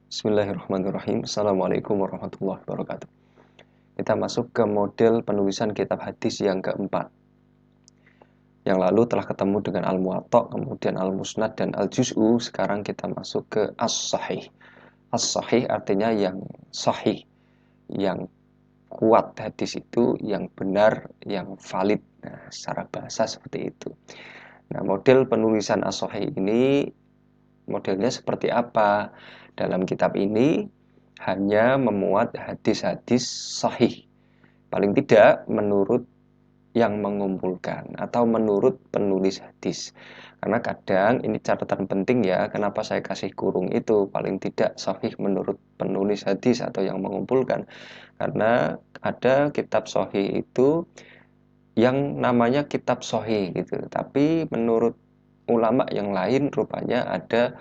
Bismillahirrahmanirrahim. Assalamualaikum warahmatullahi wabarakatuh. Kita masuk ke model penulisan kitab hadis yang keempat. Yang lalu telah ketemu dengan Al-Muwatta, kemudian Al-Musnad dan Al-Juz'u. Sekarang kita masuk ke As-Sahih. As-Sahih artinya yang sahih, yang kuat hadis itu, yang benar, yang valid. Nah, secara bahasa seperti itu. Nah, model penulisan As-Sahih ini modelnya seperti apa? Dalam kitab ini hanya memuat hadis-hadis sahih. Paling tidak menurut yang mengumpulkan atau menurut penulis hadis. Karena kadang ini catatan penting ya, kenapa saya kasih kurung itu paling tidak sahih menurut penulis hadis atau yang mengumpulkan. Karena ada kitab sahih itu yang namanya kitab sahih gitu. Tapi menurut ulama yang lain rupanya ada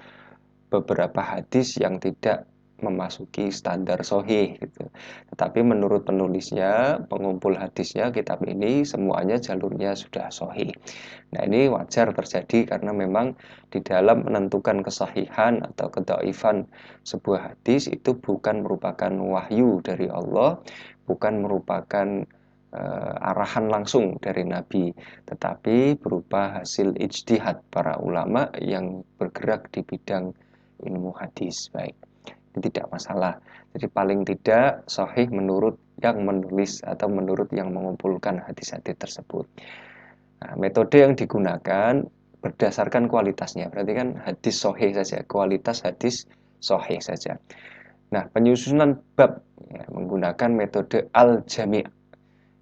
beberapa hadis yang tidak memasuki standar sahih gitu. Tetapi menurut penulisnya, pengumpul hadisnya kitab ini semuanya jalurnya sudah sahih. Nah, ini wajar terjadi karena memang di dalam menentukan kesahihan atau kedhaifan sebuah hadis itu bukan merupakan wahyu dari Allah, bukan merupakan arahan langsung dari Nabi, tetapi berupa hasil ijtihad para ulama yang bergerak di bidang ilmu hadis. Baik, ini tidak masalah. Jadi paling tidak sahih menurut yang menulis atau menurut yang mengumpulkan hadis-hadis tersebut. Nah, metode yang digunakan berdasarkan kualitasnya. Berarti kan hadis sahih saja, kualitas hadis sahih saja. Nah, penyusunan bab ya, menggunakan metode al-jami'.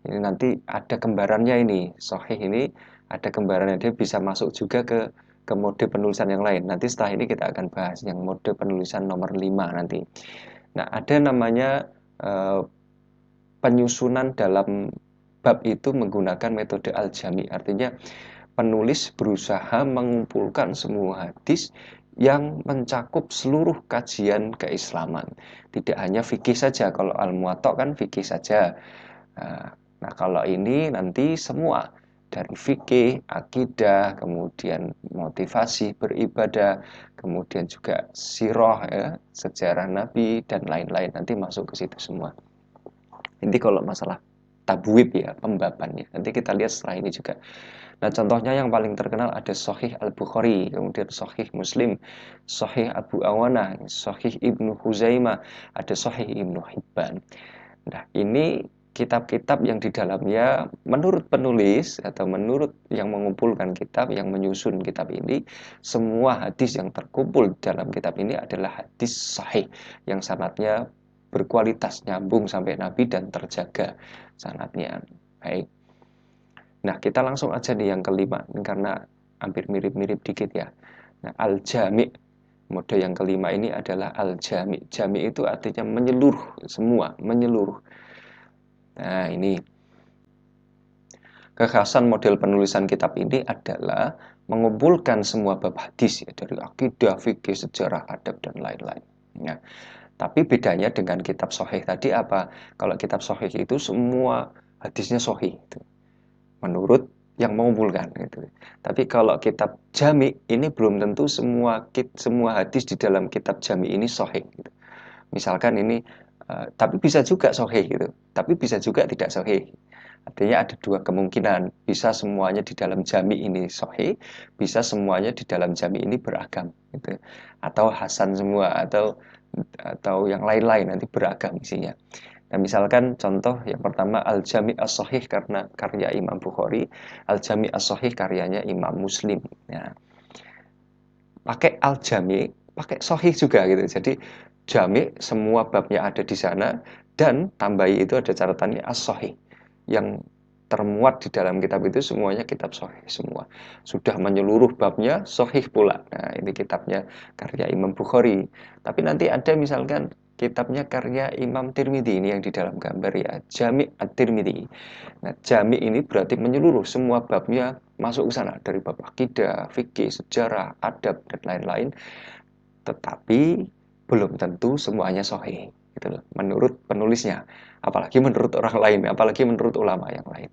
Ini nanti ada gambarannya ini. Sahih ini ada gambarannya, dia bisa masuk juga ke mode penulisan yang lain. Nanti setelah ini kita akan bahas yang mode penulisan nomor 5 nanti. Nah, ada namanya penyusunan dalam bab itu menggunakan metode al-jami. Artinya penulis berusaha mengumpulkan semua hadis yang mencakup seluruh kajian keislaman. Tidak hanya fikih saja. Kalau Al-Muwatta kan fikih saja. Nah, kalau ini nanti semua dari fikih, akidah, kemudian motivasi beribadah, kemudian juga sirah ya, sejarah Nabi dan lain-lain nanti masuk ke situ semua. Nanti kalau masalah tabwib ya, pembabannya. Nanti kita lihat setelah ini juga. Nah, contohnya yang paling terkenal ada Sahih Al-Bukhari, kemudian Sahih Muslim, Sahih Abu Awanah, Sahih Ibnu Huzaimah, ada Sahih Ibnu Hibban. Nah, ini kitab-kitab yang di dalamnya menurut penulis atau menurut yang mengumpulkan kitab, yang menyusun kitab ini, semua hadis yang terkumpul dalam kitab ini adalah hadis sahih yang sanadnya berkualitas, nyambung sampai Nabi dan terjaga sanadnya. Baik. Nah, kita langsung aja nih yang kelima, karena hampir mirip-mirip dikit ya. Nah, al-jami' mode yang kelima ini adalah al-jami'. Jami' itu artinya menyeluruh, semua, menyeluruh. Nah, ini kekhasan model penulisan kitab ini adalah mengumpulkan semua bab hadis ya, dari akidah, fikih, sejarah, adab dan lain-lain. Ya. Tapi bedanya dengan kitab sahih tadi apa? Kalau kitab sahih itu semua hadisnya sahih gitu, menurut yang mengumpulkan gitu. Tapi kalau kitab jami ini belum tentu semua hadis di dalam kitab jami ini sahih gitu. Misalkan ini tapi bisa juga sahih gitu, tapi bisa juga tidak sahih. Artinya ada dua kemungkinan, bisa semuanya di dalam jami ini sahih, bisa semuanya di dalam jami ini beragam gitu. Atau hasan semua atau yang lain-lain nanti beragam isinya. Nah, misalkan contoh yang pertama Al-Jami' As-Sahih karena karya Imam Bukhari, Al-Jami' As-Sahih karyanya Imam Muslim. Ya. Pakai Al-Jami', pakai Sahih juga gitu. Jadi Jami' semua babnya ada di sana dan tambahi itu ada catatannya As-Sahih yang termuat di dalam kitab itu semuanya kitab sahih semua. Sudah menyeluruh babnya sahih pula. Nah, ini kitabnya karya Imam Bukhari. Tapi nanti ada misalkan kitabnya karya Imam Tirmidzi ini yang di dalam gambar ya, Jami' At-Tirmidzi. Nah, Jami' ini berarti menyeluruh semua babnya masuk ke sana dari bab akidah, fikih, sejarah, adab dan lain-lain. Tetapi belum tentu semuanya sahih gitu loh, menurut penulisnya, apalagi menurut orang lain, apalagi menurut ulama yang lain.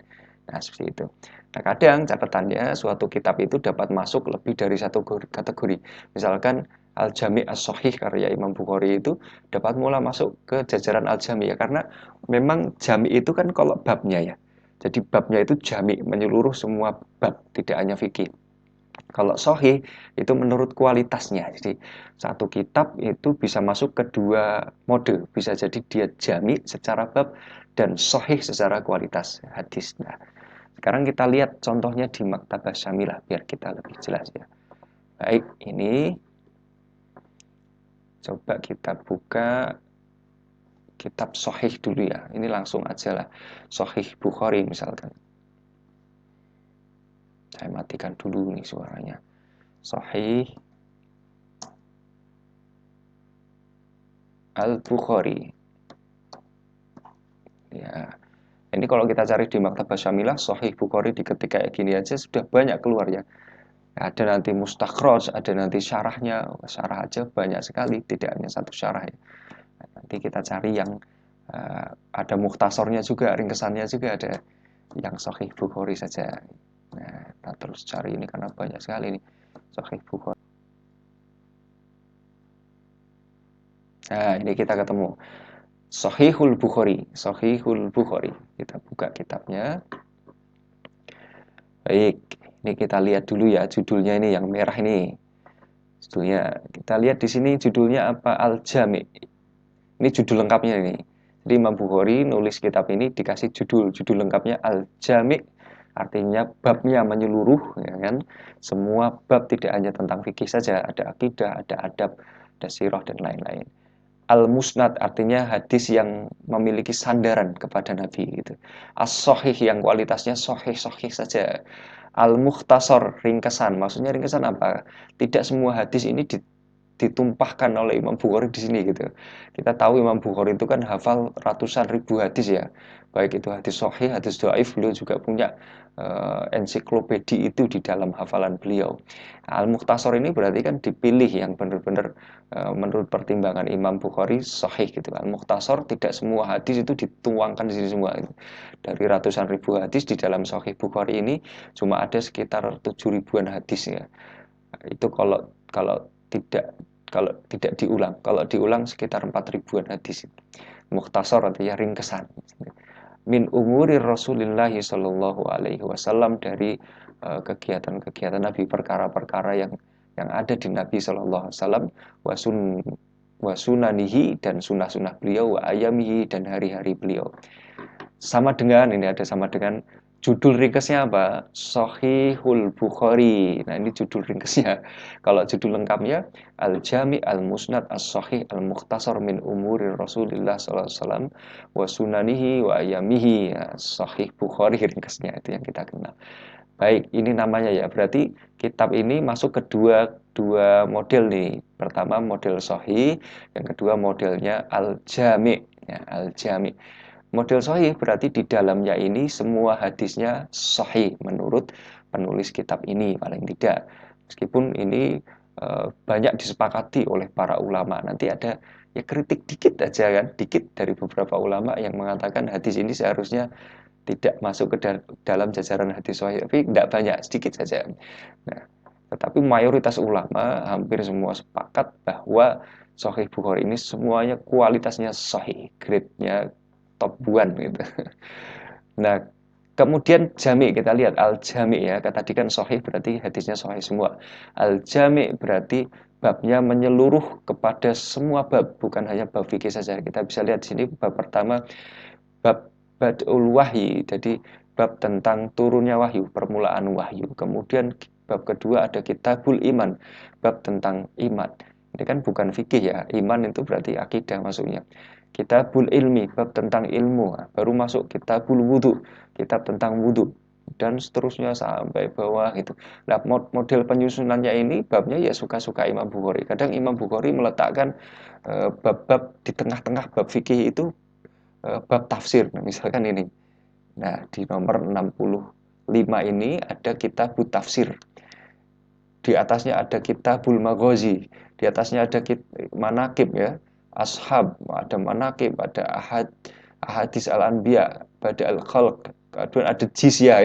Nah, seperti itu. Nah, kadang catatannya suatu kitab itu dapat masuk lebih dari satu kategori. Misalkan Al-Jami' As-Sahih karya Imam Bukhari itu dapat mulai masuk ke jajaran Al-Jami ya, karena memang jami itu kan kalau babnya ya. Jadi babnya itu jami, menyeluruh semua bab, tidak hanya fikih. Kalau sahih itu menurut kualitasnya. Jadi satu kitab itu bisa masuk ke dua mode. Bisa jadi dia jami secara bab dan sahih secara kualitas hadis. Nah, sekarang kita lihat contohnya di Maktabah Syamilah biar kita lebih jelas ya. Baik, ini coba kita buka kitab sahih dulu ya. Ini langsung aja lah. Sahih Bukhari misalkan. Saya matikan dulu nih suaranya. Sahih Al-Bukhari. Ya, ini kalau kita cari di Maktabah Syamilah, Sahih Bukhari diketik kayak gini aja sudah banyak keluar ya. Ada nanti mustakhraj, ada nanti syarahnya, syarah aja banyak sekali, tidak hanya satu syarah ya. Nanti kita cari yang ada mukhtasornya juga, ringkesannya juga ada yang Sahih Bukhari saja. Nah, kita terus cari ini karena banyak sekali nih Sahih Bukhari. Nah, ini kita ketemu Sahihul Bukhari, Sahihul Bukhari. Kita buka kitabnya. Baik, ini kita lihat dulu ya judulnya ini yang merah ini. Judulnya, kita lihat di sini judulnya apa? Al-Jami'. Ini judul lengkapnya ini. Jadi Imam Bukhari nulis kitab ini dikasih judul lengkapnya Al-Jami'. Artinya babnya menyeluruh, ya kan? Semua bab tidak hanya tentang fikih saja, ada akidah, ada adab, ada sirah dan lain-lain. Al-Musnad artinya hadis yang memiliki sandaran kepada Nabi gitu. As-Sahih yang kualitasnya sahih-sahih saja. Al-Mukhtasar ringkesan, maksudnya ringkesan apa? Tidak semua hadis ini ditumpahkan oleh Imam Bukhari di sini gitu. Kita tahu Imam Bukhari itu kan hafal ratusan ribu hadis ya. Baik itu hadis sahih, hadis dhaif, beliau juga punya ensiklopedi itu di dalam hafalan beliau. Al-Mukhtasar ini berarti kan dipilih yang benar-benar menurut pertimbangan Imam Bukhari sahih gitu. Al-Mukhtasar tidak semua hadis itu dituangkan di sini semua. Dari ratusan ribu hadis di dalam Sahih Bukhari ini cuma ada sekitar 7 ribuan hadis ya. Itu kalau tidak diulang. Kalau diulang sekitar 4 ribuan hadis. Mukhtasar artinya ringkesan. Min umuri Rasulullah sallallahu alaihi wasallam, dari kegiatan-kegiatan Nabi, perkara-perkara yang ada di Nabi sallallahu alaihi wasallam, wasunanihi dan sunnah-sunnah beliau, wa ayamihi dan hari-hari beliau. Sama dengan ini, ada sama dengan judul ringkesnya apa? Sahihul Bukhari. Nah, ini judul ringkesnya. Kalau judul lengkapnya Al-Jami' Al-Musnad As-Sahih Al-Mukhtasar min Umuri Rasulillah sallallahu alaihi wasallam wa sunanihi wa ayamihi. Ya, Sahih Bukhari ringkesnya itu yang kita kenal. Baik, ini namanya ya. Berarti kitab ini masuk ke dua model nih. Pertama model Sahih, yang kedua modelnya Al-Jami'. Ya, Al-Jami'. Model sahih berarti di dalamnya ini semua hadisnya sahih menurut penulis kitab ini paling tidak. Meskipun ini banyak disepakati oleh para ulama. Nanti ada ya kritik dikit aja kan, dikit dari beberapa ulama yang mengatakan hadis ini seharusnya tidak masuk ke dalam jajaran hadis sahih, tapi tidak banyak, sedikit saja. Nah, tetapi mayoritas ulama hampir semua sepakat bahwa Sahih Bukhari ini semuanya kualitasnya sahih, grade-nya top 1 gitu. Nah, kemudian jami, kita lihat al-jami ya. Tadi kan sahih berarti hadisnya sahih semua. Al-jami berarti babnya menyeluruh kepada semua bab, bukan hanya bab fikih saja. Kita bisa lihat di sini bab pertama bab badul wahyi. Jadi bab tentang turunnya wahyu, permulaan wahyu. Kemudian bab kedua ada kitabul iman, bab tentang iman. Ini kan bukan fikih ya. Iman itu berarti akidah maksudnya. Kitabul ilmi, bab tentang ilmu. Baru masuk kitabul wudhu, kitab tentang wudhu, dan seterusnya sampai bawah gitu. Nah, model penyusunannya ini babnya ya suka-suka Imam Bukhari. Kadang Imam Bukhari meletakkan bab-bab di tengah-tengah bab fikih itu, bab tafsir. Nah, misalkan ini. Nah, di nomor 65 ini ada kitabut tafsir. Di atasnya ada kitabul maghazi, di atasnya ada manakib ya. Ashab, ada manakib, ada ahadis al-anbiya, pada al-khalq, kemudian ada jizyah,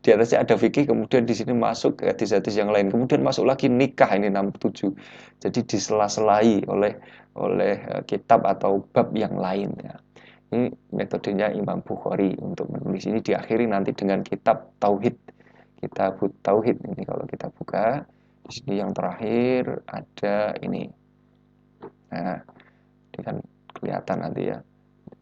di atasnya ada fikih, kemudian di sini masuk ke hadis-hadis yang lain, kemudian masuk lagi nikah, ini 67. Jadi disela-selai oleh kitab atau bab yang lain ya. Ini metodenya Imam Bukhari untuk menulis ini. Diakhiri nanti dengan kitab Tauhid. Kitab Tauhid ini kalau kita buka di sini yang terakhir ada ini. Nah, ini kan kelihatan nanti ya.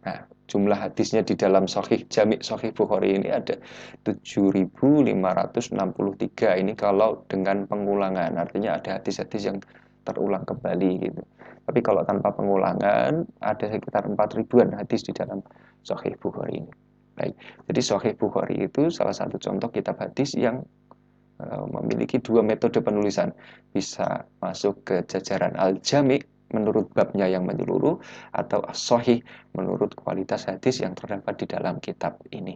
Nah, jumlah hadisnya di dalam Sahih Jami' Sahih Bukhari ini ada 7.563. Ini kalau dengan pengulangan, artinya ada hadis-hadis yang terulang kembali gitu. Tapi kalau tanpa pengulangan ada sekitar 4 ribuan hadis di dalam Sahih Bukhari ini. Baik. Jadi Sahih Bukhari itu salah satu contoh kitab hadis yang memiliki dua metode penulisan. Bisa masuk ke jajaran Al-Jami' menurut babnya yang menyeluruh, atau As-Sahih menurut kualitas hadis yang terdapat di dalam kitab ini.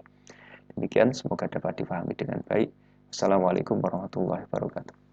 Demikian, semoga dapat dipahami dengan baik. Assalamualaikum warahmatullahi wabarakatuh.